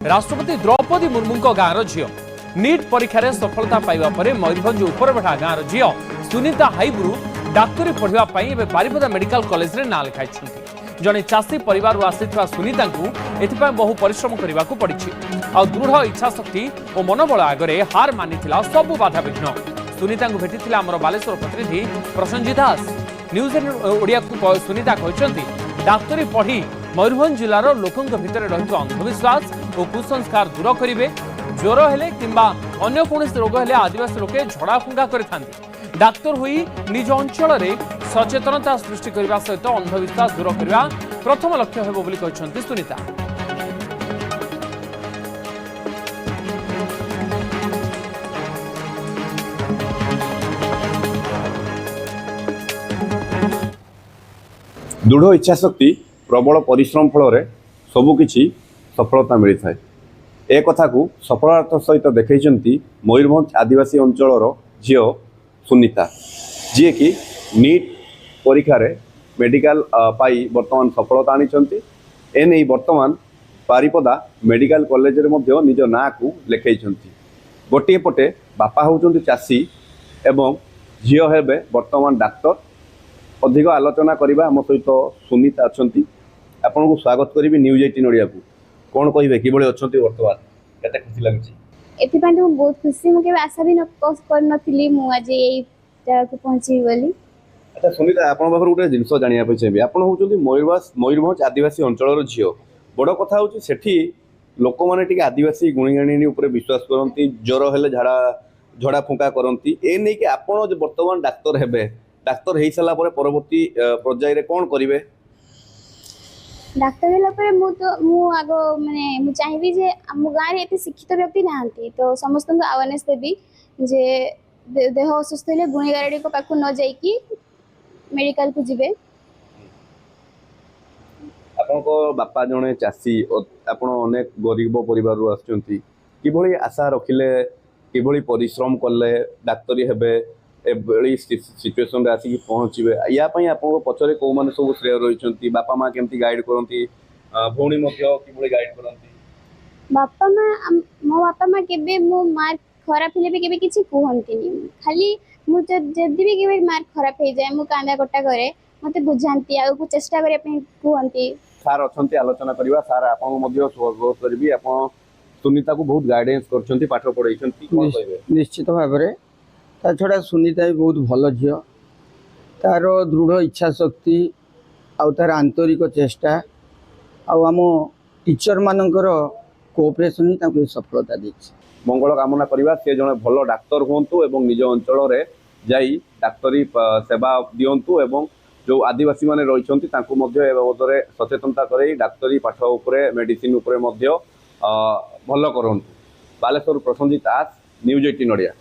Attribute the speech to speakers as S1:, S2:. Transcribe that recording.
S1: राष्ट्रपति द्रौपदी मुर्मू गाँव झील नीट परीक्षा सफलता पाइबा परे मयूरभंज उपरबेढ़ा गाँव झील सुनीता हाइब्रू डाक्तरी पढ़ाई बारिपदा मेडिकल कॉलेज रे ना लिखाई जड़े चाषी परिवार आसी सुनीता को बहु परिश्रम करने को पड़ी आ दृढ़ इच्छाशक्ति और मनोबल आगे हार मानी सबू बाधाविघ्न सुनीता को भेटी आमर बालेश्वर प्रतिनिधि प्रसन्नजीत दास न्यूज ओडिया को सुनीता कहते डाक्तरी पढ़ी मयूरभंज जिलार लोकों भितर रही अंधविश्वास और कुसंस्कार दूर करेंगे ज्वर हेले किंबा अन्य कौन रोग हेले आदिवासी लोके झड़ाफुंगा करथांती डाक्तर हुई निज अंचल में सचेतनता सृष्टि करने सहित अंधविश्वास दूर करने प्रथम लक्ष्य हेबो बोली कहछन्ती सुनीता।
S2: दृढ़ इच्छाशक्ति प्रबल परिश्रम फल सबकि सफलता मिलता है। एक कथा को सफलता सहित देखते मयूरभंज आदिवासी अंचल झील सुनीता जी की नीट परीक्षा मेडिकल पाई वर्तमान सफलता आनी एने वर्तमान बारिपदा मेडिकल कॉलेज रे मध्य निज ना को लिखाई गोटे पटे बापा होउचंती चाषी एवं झील हेबे वर्तमान डाक्तर अधिक आलोचना करवा आम सहित सुनीता अच्छा आपन को स्वागत करी न्यूज 18 ओडिया को कौन कहे कि अच्छा बर्तमान केते खुशी लगुच
S3: एथिपाई तो बहुत खुशी मुझे आशा भी कर नथिली मु आज एई जगह को पहुंची बोली।
S2: अच्छा सुनीता आपन बाहर गोटे जिनस जानिया पे चाहिए आपन होउचंती मयूरभंज आदिवासी अंचल झील बड़ कथा होउची सेठी लोक माने टिके आदिवासी गुणीगाणी ऊपर विश्वास करती ज्वर हेले झड़ा फुंका करती ए नै कि आपन वर्तमान डाक्तर हेबे डाक्तर हो सारा परवर्ती पर्याय रे कौन करेंगे
S3: डाक्तर होला पर मु आगो माने मु चाहिबी जे हम गाँव रे एते शिक्षित व्यक्ति नाहंती तो समस्त को अवेयरनेस देबी जे देह असुस्थ हेले गुणीगारेडी को पाखु न जाई कि मेडिकल को जिबे।
S2: आपन को बापा जने चासी आपन अनेक गरीब परिवार आछंती किभली आशा रखिले किभली परिश्रम करले डाक्तरी हेबे एभली सिचुएशन रे आसी पहुँचे या आप पचरे कौ मैंने सब श्रेय रही बापा माँ केमती गाइड करती भौणी कि गाइड करती
S3: बापा माँ मो बापा माँ केबे मो मार्क खराब हेले भी केबे किछि कहंती खाली मु जदी भी केबे मार्क खराब हे जाए मु कांदा कोटा करे मते बुझांती आ को चेष्टा करे पे कहंती
S2: सार अछंती आलोचना करबा सार आपन मध्य सहयोग करबी आपन सुनीता को बहुत गाइडेंस करछंती पाठ पढाइछंती कोन कहबे
S4: निश्चित भाव में ता छड़ा सुनीता भी बहुत भल झील तार दृढ़ इच्छा शक्ति आउ तार आंतरिक चेष्टा आम टीचर मानकर कोऑपरेशन ही ताको सफलता देछि
S2: मंगल कामना करबा से जने भल डाक्तर होंतु एवं निज अंचल रे जाई डाक्तरी सेवा दियंतु एवं जो आदिवासी माने रहिछंती तांको मध्य ए बाबदरे सचेतनता करे डाक्तरी पाठ उपरे मेडिसिन उपरे मध्य भल करंतु। बालेश्वर प्रसन्नजीत दास न्यूज 18 ओडिया।